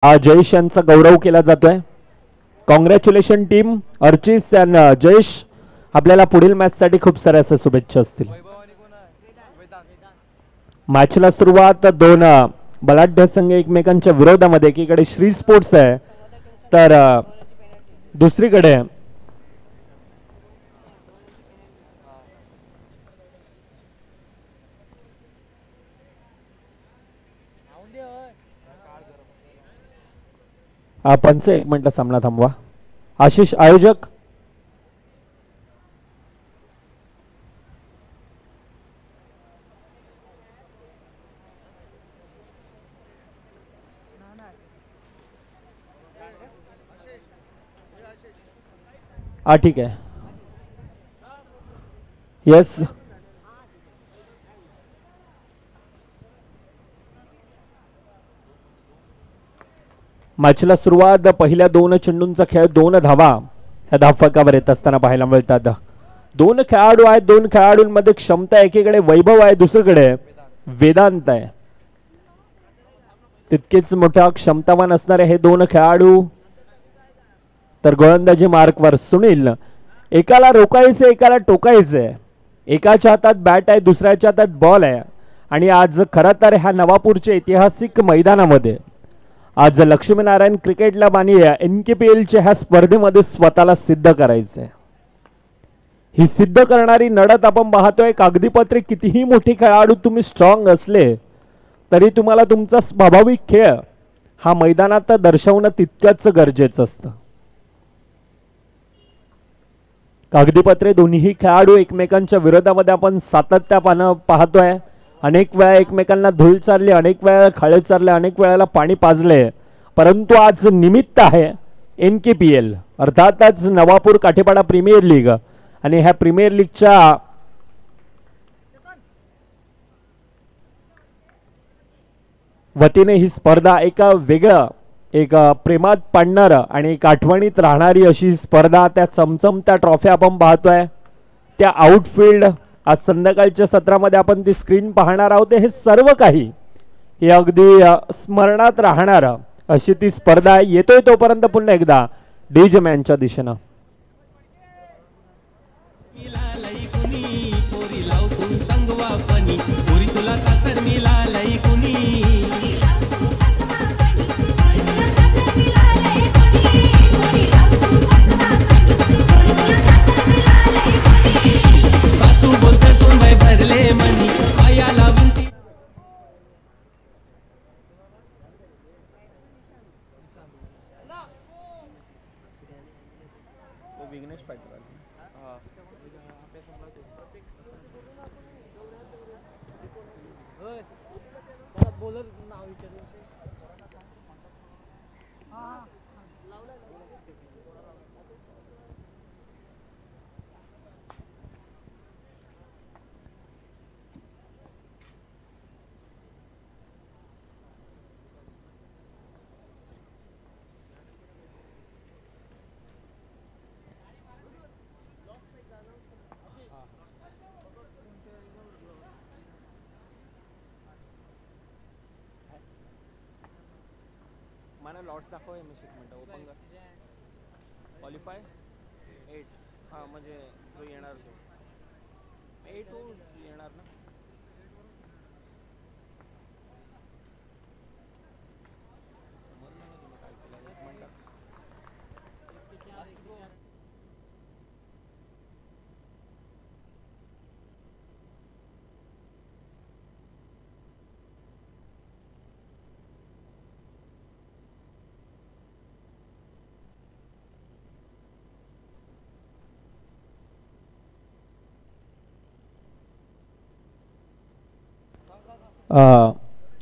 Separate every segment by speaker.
Speaker 1: जयेश यांचा गौरव केला जातोय. Congratulation team. Archi's and Jayesh, आपल्याला पुढील मॅच साठी खूप साऱ्या अशा शुभेच्छा असतील. मॅचला सुरुवात दोन बलाढ्य संघ एकमेकांच्या विरोधामध्ये, एकीकडे श्री स्पोर्ट्स आहे तर दुसरीकडे पंच. एक मिनिट सामना थांबवा. आशिष आयोजक. ठीक आहे. येस, मॅचला सुरुवात. पहिल्या दोन चेंडूंचा खेळ, 2 धावा या धावफलकावर येत असताना पाहायला मिळतात. 2 खेळाडू आहेत, 2 खेळाडूंमध्ये क्षमता, एकीकडे वैभव आहे, दुसरीकडे वेदांत आहे. तितकेच मोठा क्षमतावान असणारे हे 2 खेळाडू. तर गोलंदाजी मार्कवर सुनील. एकाला रोखायचे, एकाला टोकायचे. एकाच्या हातात बॅट आहे, दुसऱ्याच्या हातात बॉल आहे. आणि आज खरं तर ह्या नवापूरच्या ऐतिहासिक मैदानामध्ये आज लक्ष्मीनारायण क्रिकेट क्लब आणि NKPLच्या ह्या स्पर्धेमध्ये स्वतःला सिद्ध करायचंय. ही सिद्ध करणारी लढत आपण पाहतोय. कागदीपत्रे कितीही मोठी खेळाडू तुम्ही स्ट्रॉंग असले तरी तुम्हाला तुमचा स्वाभाविक खेळ हा मैदानात दर्शवणं तितकंच गरजेचं असतं. कागदीपत्रे दोन्ही खेळाडू एकमेकांच्या विरोधामध्ये आपण सातत्यानं पाहतोय. अनेक वेळा एकमेकांना धूळ चारली, अनेक वेळा खळे चारले, अनेक वेळेला पाणी पाजले. परंतु आज निमित्त आहे NKPL अर्थातच नवापूर काठेपाडा प्रीमियर लीग. आणि ह्या प्रीमियर लीगच्या वतीने ही स्पर्धा एक वेगळं, एक प्रेमात पाडणार आणि एक आठवणीत राहणारी अशी स्पर्धा. त्या चमचमत्या ट्रॉफ्या आपण पाहतोय, त्या आउटफील्ड. आज संध्याकाळच्या सत्रामध्ये आपण ती स्क्रीन पाहणार आहोत. हे सर्व काही हे अगदी स्मरणात राहणार अशी ती स्पर्धा आहे. येतोय तोपर्यंत पुन्हा एकदा डीजे मॅनच्या दिशेनं. मला लॉट्स दाखव. एक मिनिट ओपन कर. क्वालिफाय 8. हां म्हणजे जो येणार तो 8 येणार ना. काय केलं एक मिनिट.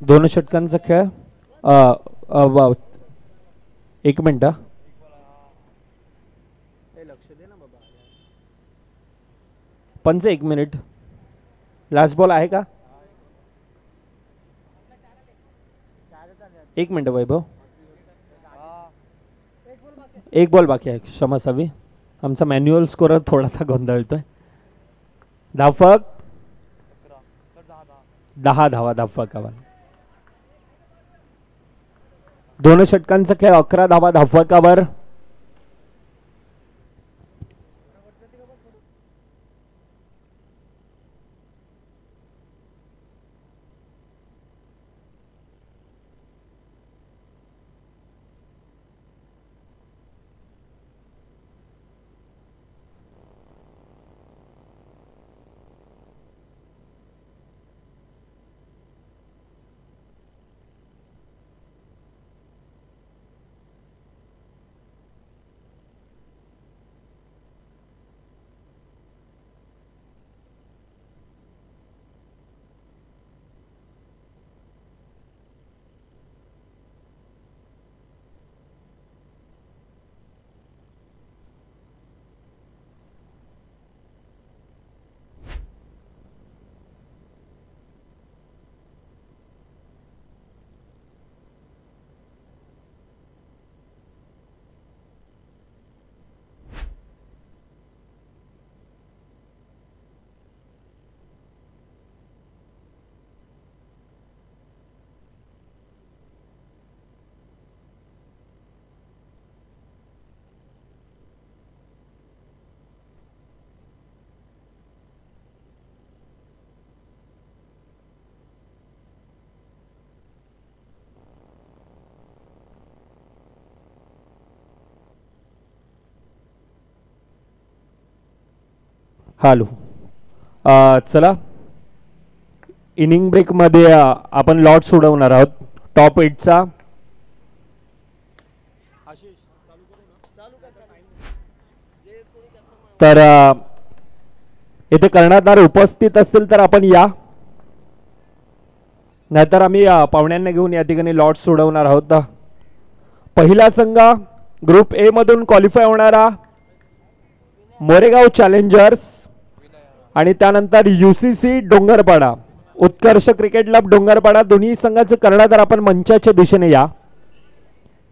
Speaker 1: दोन षटकांचा खेळ. एक मिनिट. लक्ष दे ना बाबा. पंच एक मिनिट. लास्ट बॉल आहे का? एक मिनिट वैभव. एक बॉल बाकी आहे. क्षमा असावी. आमचा मॅन्युअल स्कोरर थोडासा गोंधळतोय. धावफलक 10 धावा धावफलकावर. 2 षटकांचा खेळ, 11 धावा धावफलकावर. हॅलो, चला इनिंग ब्रेकमध्ये आपण लॉट सोडवणार आहोत टॉप 8चा. तर येथे कर्णधार उपस्थित असतील तर आपण या, नाहीतर आम्ही पाहुण्यांना घेऊन या ठिकाणी लॉट सोडवणार आहोत. पहिला संघ ग्रुप ए मधून क्वालिफाय होणारा मोरेगाव चॅलेंजर्स आणि त्यानंतर UCC डोंगरपाडा, उत्कर्ष क्रिकेट क्लब डोंगरपाडा. दोन्ही संघाचे कर्णधार आपण मंचाच्या दिशेने या,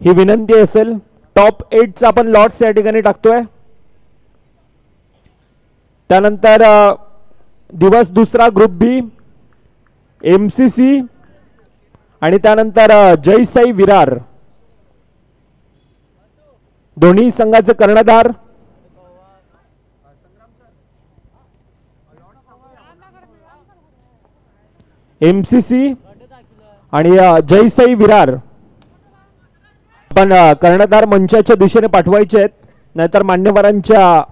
Speaker 1: ही विनंती असेल. टॉप 8चा आपण लॉट्स या ठिकाणी टाकतोय. त्यानंतर दिवस दुसरा ग्रुप बी MCC आणि त्यानंतर जय साई विरार. दोन्ही संघाचे कर्णधार MCC आणि जय साई विरार. आपण कर्णधार मंचाच्या दिशेने पाठवायचे आहेत, नाहीतर मान्यवरांच्या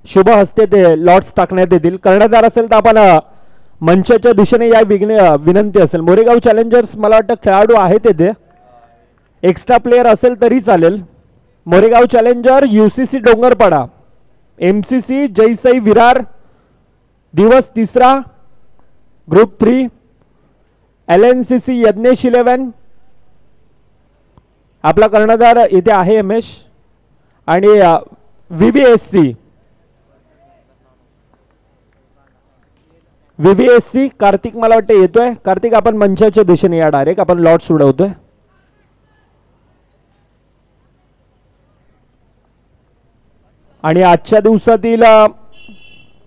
Speaker 1: शुभ हस्ते ते लॉट्स टाकण्यात येतील. कर्णधार असेल तर आपण मंचाच्या दिशेने या विनंती असेल. मोरेगाव चॅलेंजर्स मला वाटतं खेळाडू आहेत येथे, एक्स्ट्रा प्लेयर असेल तरी चालेल. मोरेगाव चॅलेंजर, UCC डोंगरपाडा, MCC जय साई विरार. दिवस तिसरा ग्रुप 3 LNCC यज्ञेश 11. आपला कर्णधार इथे आहे एमेश. आणि VVSC कार्तिक मला वाटतं येतोय. कार्तिक आपण मंचाच्या दिशेने या, डायरेक्ट आपण लॉट सोडवतोय. आणि आजच्या दिवसातील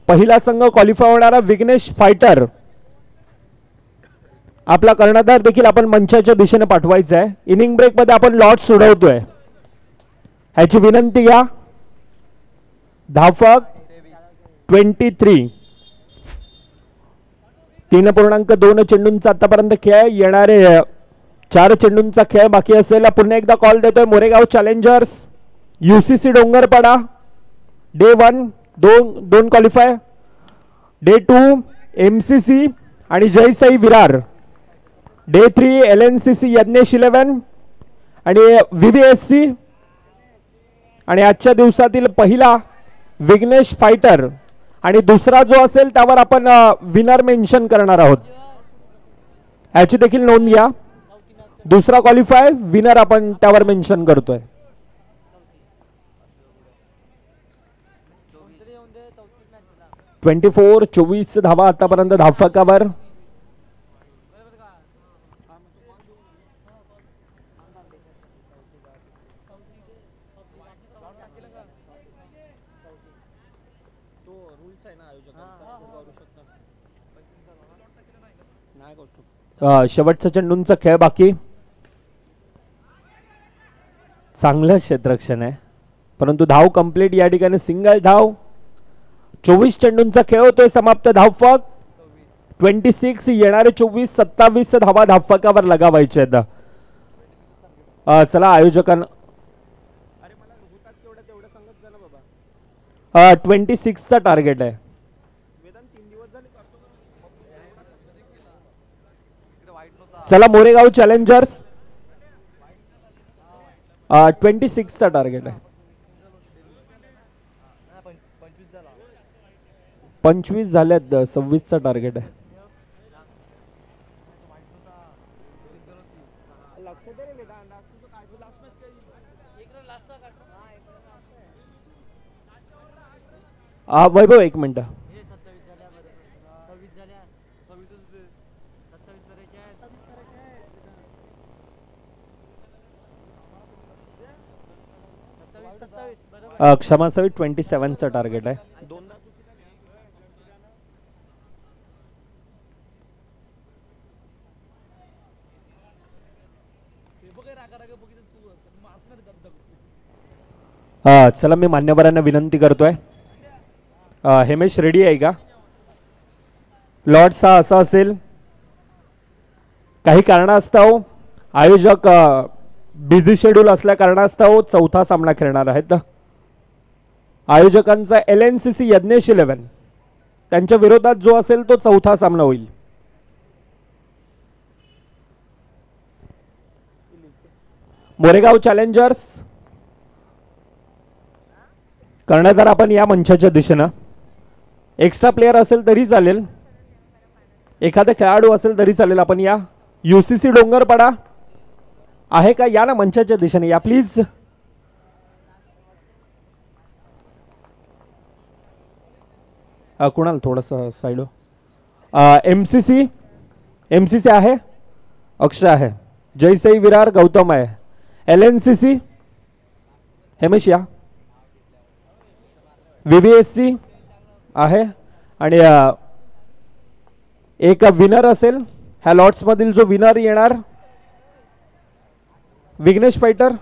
Speaker 1: पहिला संघ क्वालिफाय होणारा विघ्नेश फायटर. आपला कर्णधार देखील आपण मंचाच्या दिशेने पाठवायचा आहे. इनिंग ब्रेक मध्ये आपण लॉट सोडवतोय, ह्याची विनंती घ्या. धावफलक 23. 3.2 चेंडूंचा आतापर्यंत खेळ, येणारे 4 चेंडूंचा खेळ बाकी असेल. पुन्हा एकदा कॉल देतोय. Moregaon challengers, UCC डोंगरपाडा. डे 1 दोन क्वालिफाय. डे 2 MCC आणि जय साई विरार. डे 3 LNCC यज्ञेश 11 आणि VVSC. आणि आजच्या दिवसातील पहिला विघ्नेश फायटर आणि दुसरा जो असेल त्यावर आपण विनर मेन्शन करणार आहोत, याची देखील नोंद घ्या. दुसरा क्वालिफाय, विनर आपण त्यावर मेन्शन करतोय. ट्वेंटी 24 धावा आतापर्यंत धावफलकावर. शेवटचा चेंडूंचा खेळ बाकी. चांगलं क्षेत्ररक्षण आहे, परंतु धाव कंप्लीट या ठिकाणी सिंगल धाव. 24 चेंडूंचा खेळ होतोय समाप्त. धावफक 26. येणारे 24 27 धावा धावफकावर लगावायचे आहेत. चला आयोजकांना 26चा टार्गेट आहे. चला मोरेगाव चॅलेंजर्स 26चा टार्गेट आहे. 25 झाल्यात. 26चा टार्गेट आहे. वैभव एक मिनिट. क्षमा असावी. 27चा टार्गेट आहे. चला मी मान्यवरांना विनंती करतोय. हेमेश रेडी आहे का? लॉर्ड्स हा असा असेल, काही कारणास्तव आयोजक बिझी शेड्यूल असल्या कारणास्तव चौथा सामना खेळणार आहेत. आयोजकांचा LNCC यज्ञेश 11 त्यांच्या विरोधात जो असेल तो चौथा सामना होईल. मोरेगाव चॅलेंजर्स कर्णधार आपण या मंचाच्या दिशेनं. एक्स्ट्रा प्लेयर असेल तरी चालेल, एखादा खेळाडू असेल तरी चालेल. आपण या. UCC डोंगरपाडा आहे का? या ना मंचाच्या दिशेने या प्लीज. कुणाल थोडंसं साईड हो. MCC आहे. अक्षय आहे. जयसाई विरार गौतम आहे. LNCC हेमेश या. VVSC आहे. आणि एक विनर असेल ह्या लॉट्स मधील. जो विनर येणार विघ्नेश फायटर.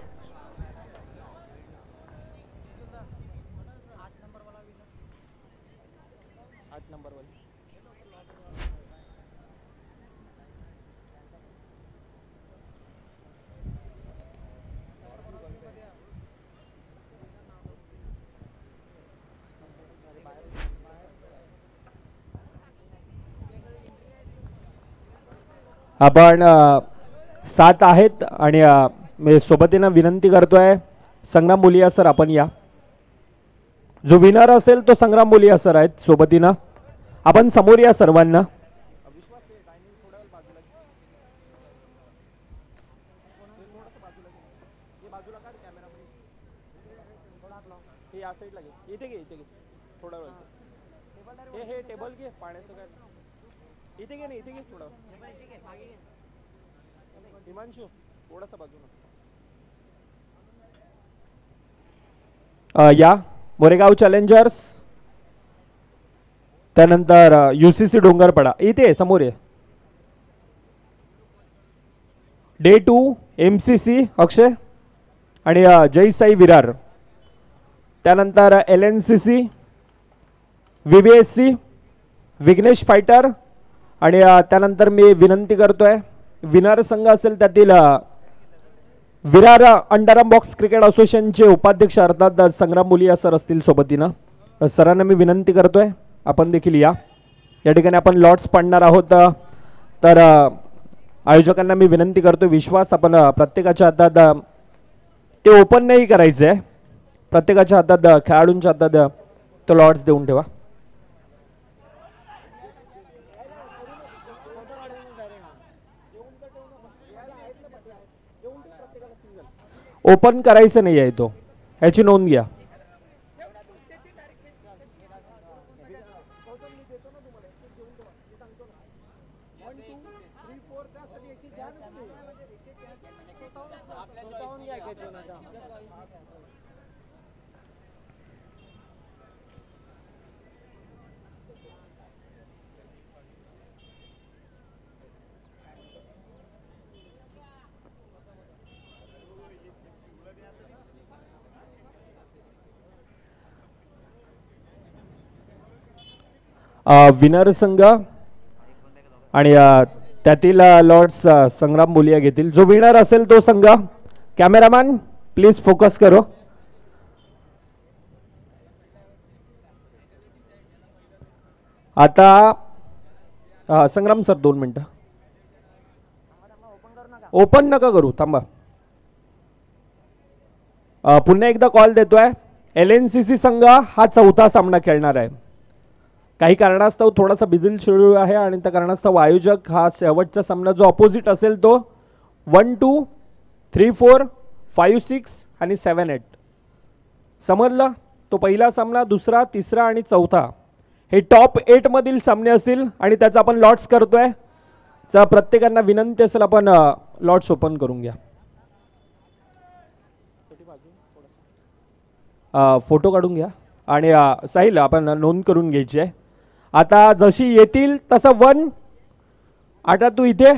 Speaker 1: आपण 7 आहेत आणि मी सोबतीनं विनंती करतोय संग्राम मुलिया सर आपण या. जो विनर असेल तो संग्राम मुलिया सर आहेत सोबतीनं. आपण समोर या सर्वांना. या मोरेगाव चॅलेंजर्स त्यानंतर UCC डोंगरपाडा इथे समोर आहे. डे 2 MCC अक्षय आणि जयसाई विरार. त्यानंतर LNCC VVSC विघ्नेश फायटर. आणि त्यानंतर मी विनंती करतोय विनर संघ असेल त्यातील विरार अंडरआर्म बॉक्स क्रिकेट असोसिएशनचे उपाध्यक्ष अर्थात संग्राम मुलिया सर असतील सोबतीनं. सरांना मी विनंती करतोय आपण देखील या. या ठिकाणी आपण लॉट्स पाडणार आहोत. तर आयोजकांना मी विनंती करतो विश्वास आपण प्रत्येकाच्या हातात ते ओपन नाही करायचं आहे. प्रत्येकाच्या हातात खेळाडूंच्या हातात तो लॉट्स देऊन ठेवा. ओपन करायचं नाही आहे तो, ह्याची नोंद घ्या. विनर संघ आणि त्यातील लॉर्ड्स संग्राम बोलिया घेतील. जो विनर असेल तो संघ. कॅमेरामॅन प्लीज फोकस करो. आता संग्राम सर 2 मिनिटं. ओपन नका करू, थांबा. पुन्हा एकदा कॉल देतोय. LNCC संघ हा 4था सामना खेळणार आहे. काही कारणास्तव थोडासा बिझी शेड्यूल आहे आणि त्या कारणास्तव आयोजक हा शेवटचा सामना जो ऑपोजिट असेल तो 1, 2, 3, 4, 5, 6 आणि 7, 8 समजलं. तो पहिला सामना, दुसरा, तिसरा आणि चौथा हे टॉप 8 मधील सामने असतील आणि त्याचा आपण लॉट्स करतोय. प्रत्येकांना विनंती असेल आपण लॉट्स ओपन करून घ्या. फोटो काढून घ्या आणि साहिल आपण नोंद करून घ्यायची आहे. आता जशी येतील तसं 1. आता तू इथे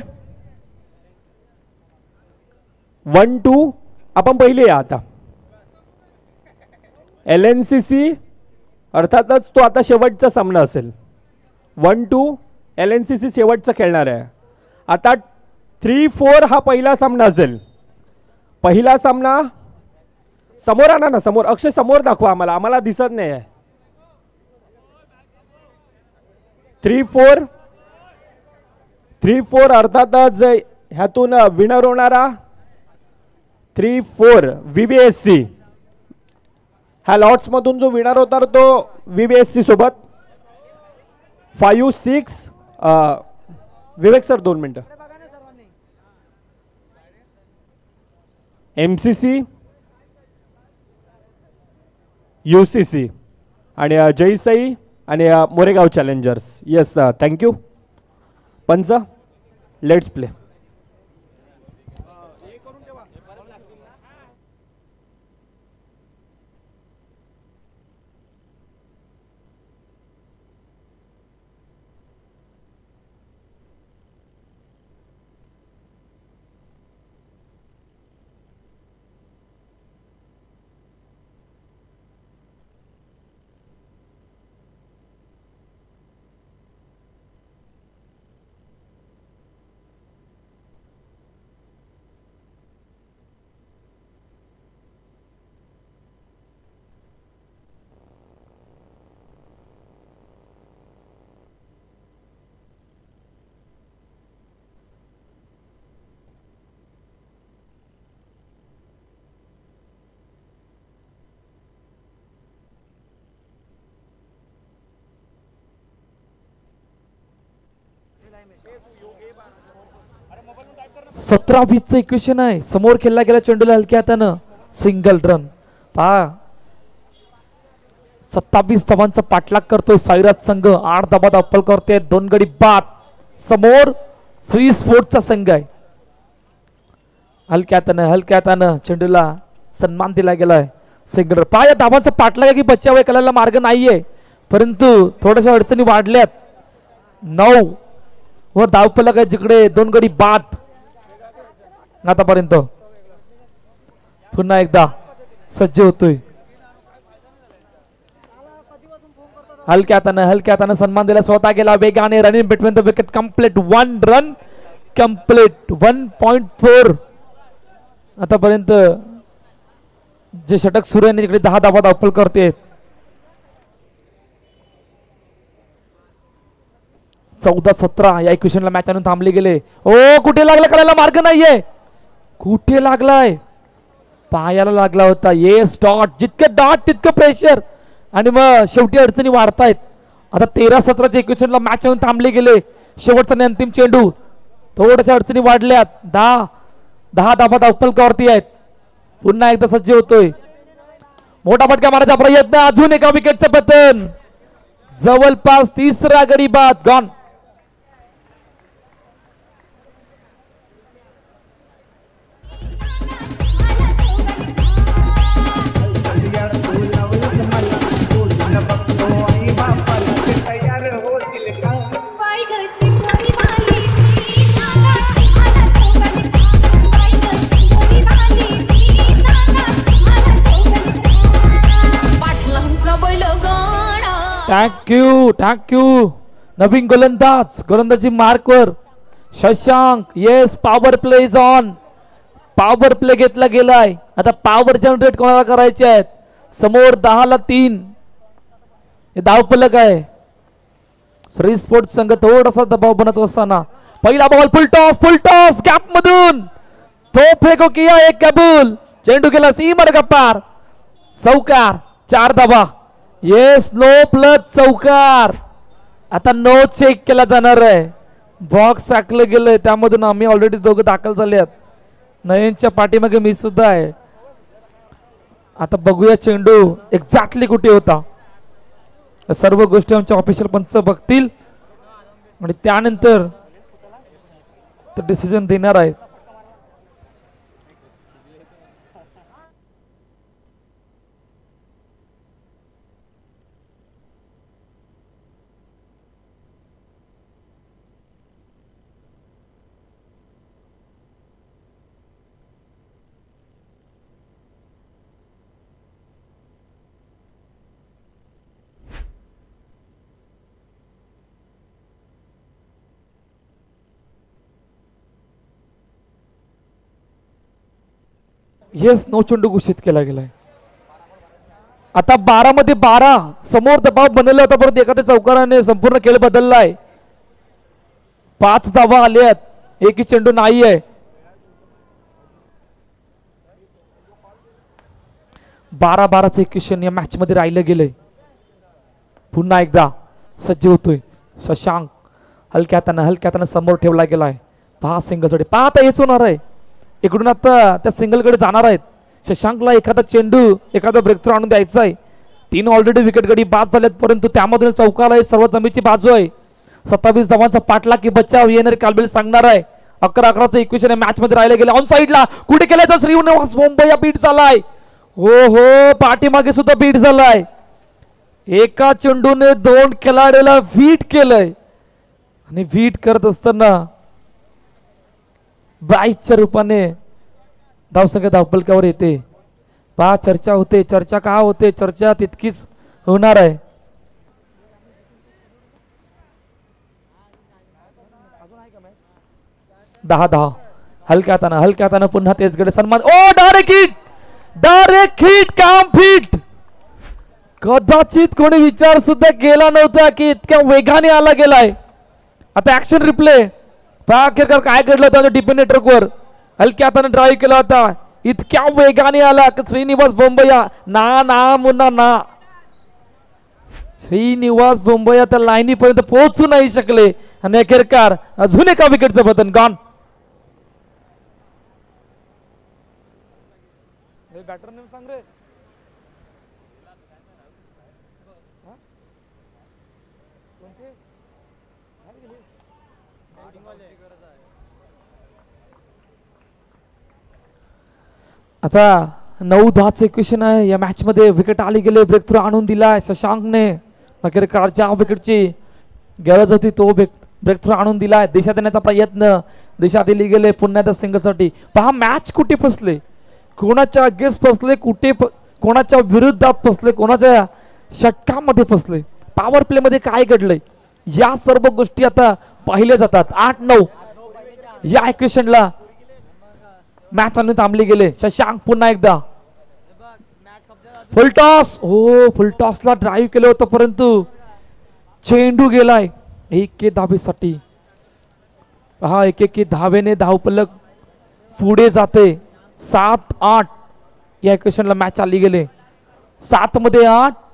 Speaker 1: 1, 2 आपण पहिले या. आता LNCC अर्थातच तो आता शेवटचा सामना असेल. 1, 2 LNCC शेवटचा खेळणार आहे. आता 3, 4 हा पहिला सामना असेल. पहिला सामना समोर आणा ना, समोर. अक्षय समोर दाखवा आम्हाला, आम्हाला दिसत नाही आहे. 3, 4 अर्थातच ह्यातून विनर होणारा 3, 4 VVSC. ह्या लॉट्स मधून जो विनर होता तो VVSC सोबत 5, 6 विवेक सर 2 मिनिटं. MCC, UCC आणि जयसाई आणि मोरेगाव चॅलेंजर्स. Yes thank you. पंच लेट्स प्ले.
Speaker 2: सतरा 20 इक्वेशन आहे. समोर खेळला गेला चेंडूला हलक्या हातानं सिंगल रन. पहा 27 धावांचा पाठलाग करतोय साईराज संघ. 8 धावा दाखल करतोय. 2 गडी बाद. समोर श्री स्पोर्ट्सचा संघ आहे. हलक्या हातानं चेंडूला सन्मान दिला गेलाय. सिंगल. पहा या धावांचा पाठलाग की बचाव करायला मार्ग नाहीये, परंतु थोड्याशा अडचणी वाढल्यात. 9 व धावफलक आहे जिकडे 2 गडी बाद. आतापर्यंत पुन्हा एकदा सज्ज होतोय. हलक्या हातानं सन्मान दिला. स्वतः गेला वेगाने. Running between the wicket complete. 1 run complete. 1.4 आतापर्यंत जे षटक सुरू आहे तिकडे 10 धावा दाखल करते. 14-17 या इक्वेशनला मॅच आणून थांबले गेले. ओ कुठे लागला कळायला मार्ग नाहीये. कुठे लागलाय? पायाला लागला होता. Yes dot. जितकं डॉट तितकं प्रेशर आणि मग शेवटी अडचणी वाढतायत. आता 13-17 इक्वेशनला मॅच आणून थांबले गेले. शेवटचा आणि अंतिम चेंडू. थोड्याशा अडचणी वाढल्यात. 10 धावा दाखल आहेत. पुन्हा एकदा सज्ज होतोय. मोठा फटका मारायचा प्रयत्न. अजून एका विकेटचं पतन. जवळपास 3रा गडी बाद. गॉन. थँक्यू नवीन गोलंदाजी मार्कवर Shashank. Yes, power play is on. Power play घेतला गेलाय. आता पॉवर जनरेट कोणाला करायचे आहेत. समोर 10-3 हे धावफलक आहे. श्री स्पोर्ट्स संघ थोडासा दबाव बनत असताना पहिला बॉल फुल टॉस गॅप मधून तो फेको किया एक कबूल. चेंडू गेला सीमारेषा पार. चौकार, 4 धावा. येस, नो प्लस चौकार. आता नो चेक केला जाणार आहे. बॉक्स टाकलं गेलंय त्यामधून आम्ही ऑलरेडी दोघं दाखल झाले आहेत. नयनच्या पाठीमागे मी सुद्धा आहे. आता बघूया चेंडू एक्झॅक्टली कुठे होता. सर्व गोष्टी आमचे ऑफिशियल पंच बघतील आणि त्यानंतर ते डिसिजन देणार आहेत. येस, नो चेंडू घोषित केला गेलाय. आता 12 मध्ये 12 समोर दबाव बनवला होता परंतु एखाद्या चौकाराने संपूर्ण खेळ बदललाय. 5 धावा आल्यात. एकही चेंडू नाही आहे. 12-12चं इक्वेशन या मॅच मध्ये राहिलं गेलंय. पुन्हा एकदा सज्ज होतोय शशांक. हलक्या हाताने समोर ठेवला गेलाय. 5 सिंगल साठी पाहता हेच होणार आहे. इकडून आता त्या सिंगल कडे जाणार आहेत. शशांकला एखादा चेंडू एखादा ब्रेक थ्रू आणून द्यायचा आहे. 3 ऑलरेडी विकेट गडी बाद झालेत परंतु त्यामधून चौकाला सर्व जमीची बाजू आहे. 27 धावांचा पाठलाग की बचाव येणारे कालबेल सांगणार आहे. 11-11चं इक्वेशन मॅच मध्ये राहिलं गेलं. ऑन साईडला कुठे केलाय श्रीनिवास भोंबया बीट झालाय. हो, पाठीमागे सुद्धा बीट झालाय. एका चेंडूने 2 खेळाडूला बीट केलंय आणि बीट करत असताना 22च्या रूपाने धावसंख्या धावपलकावर येते. पहा, चर्चा होते. चर्चा का होते? चर्चा तितकीच होणार आहे. दहा हलक्या हातानं पुन्हा तेच गडे सन्मान. ओ, डायरेक्ट हिट काम फिट. कदाचित कोणी विचार सुद्धा केला नव्हता की इतक्या वेगाने आला गेलाय. आता ऍक्शन रिप्ले अखेरकार काय घडलं होतं डीपी नेटवर्कवर. हलक्या हाताने ड्राईव्ह केला होता. इतक्या वेगाने आला की श्रीनिवास भोंबया ना श्रीनिवास भोंबया त्या लाईनीपर्यंत पोहोचू नाही शकले आणि अखेरकार अजून एका विकेटचं पतन गॉन. बॅटर नेम सांग रे. आता 9-10चं इक्वेशन आहे. या मॅच मध्ये विकेट आली गेले. ब्रेक थ्रू आणून दिलाय शशांकने. अखेरकार ज्या विकेटची गरज होती तो ब्रेक थ्रू आणून दिलाय. दिशा देण्याचा प्रयत्न दिशा दिली गेले पुन्हा त्या सिंगलसाठी. पहा, मॅच कुठे फसले, कोणाच्या अगेन्स्ट फसले, कुठे कोणाच्या विरुद्धात फसले, कोणाच्या षटकामध्ये फसले, पॉवर प्ले मध्ये काय घडलंय, या सर्व गोष्टी आता पाहिल्या जातात. 8-9 या इक्वेशनला मॅच आणून थांबली गेले. शशांक पुन्हा एकदा फुलटॉस. हो, फुलटॉसला ड्राईव्ह केलं होतं परंतु चेंडू गेलाय. 1 धावेसाठी. हा, 1 धावेने धावपलक पुढे जाते. 7-8 या इक्वेशनला मॅच आली गेले. 7 मध्ये 8.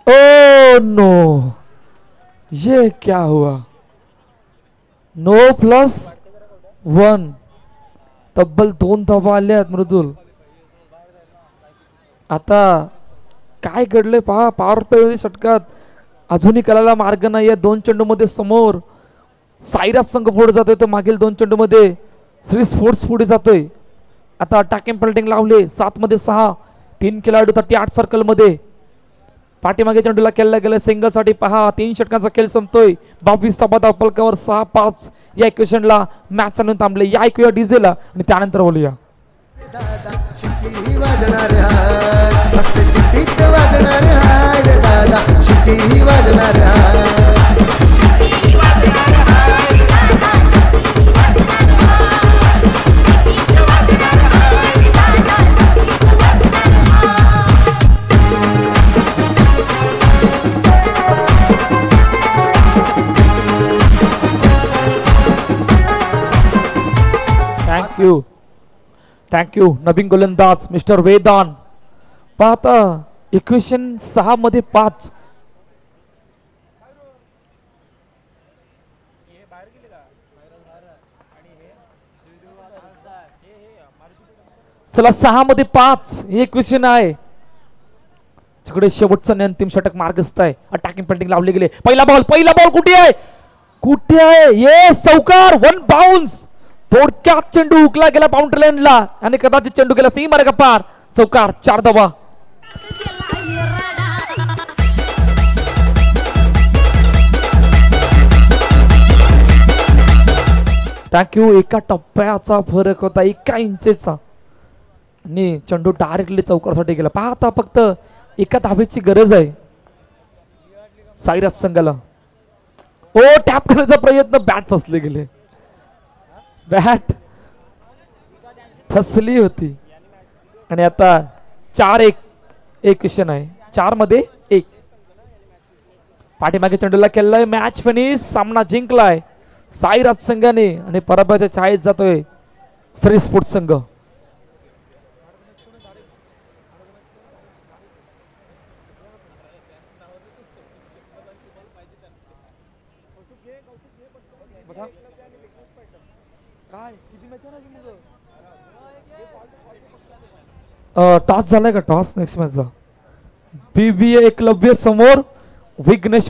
Speaker 2: ओ नो, ये क्या हुआ. नो +1. तब्बल 2 धावा आल्यात मृदुल. आता काय घडले पहा. पॉवर प्ले षटकात अजूनही करायला मार्ग नाही. 2 चेंडू मध्ये समोर साईराज संघ पुढे जातोय तर मागील 2 चेंडू मध्ये श्री स्पोर्ट्स पुढे जातोय. आता अटॅकिंग फिल्डिंग लावले. 7 मध्ये 6. 3 खेळाडू 38 सर्कल मध्ये. पाठीमागे चेंडूला केला गेला सिंगल साठी पहा 3 षटकांचा खेळ संपतोय 22 धावा फलकावर 6-5 या इक्वेशनला मॅच आणून थांबले या ऐकूया डीजेला आणि त्यानंतर बोलूया थँक्यू नवीन गोलंदाज मिस्टर वेदान पाहता इक्वेशन 6 मध्ये 5 चला 6 मध्ये 5 हे इक्वेशन आहे तिकडे शेवटचं अंतिम षटक मार्गस्थ आहे अटॅकिंग पेंटिंग लावले गेले पहिला बॉल कुठे आहे ये चौकार 1 बाउन्स थोडक्यात चेंडू हुकला गेला बाउंड्री लाईनला आणि कदाचित चेंडू गेला सीमारेखा पार चौकार 4 धावा थँक्यू एका टप्प्याचा फरक होता 1 इंचचा आणि चेंडू डायरेक्टली चौकारसाठी गेला पाहता फक्त एका धावेची गरज आहे साईराज संघाला ओ टॅप करण्याचा प्रयत्न बॅट फसले गेले बॅट फसली होती आणि आता 4-1 इक्वेशन आहे 4 मध्ये 1 पाठीमागे चेंडूला केलाय मॅच फिनिश सामना जिंकलाय साईराज संघाने आणि पराभवाच्या छायेत जातोय श्री स्पोर्ट्स संघ टॉस झालाय का टॉस नेक्स्ट मॅचला बीबीए एकलव्य समोर विघ्नेश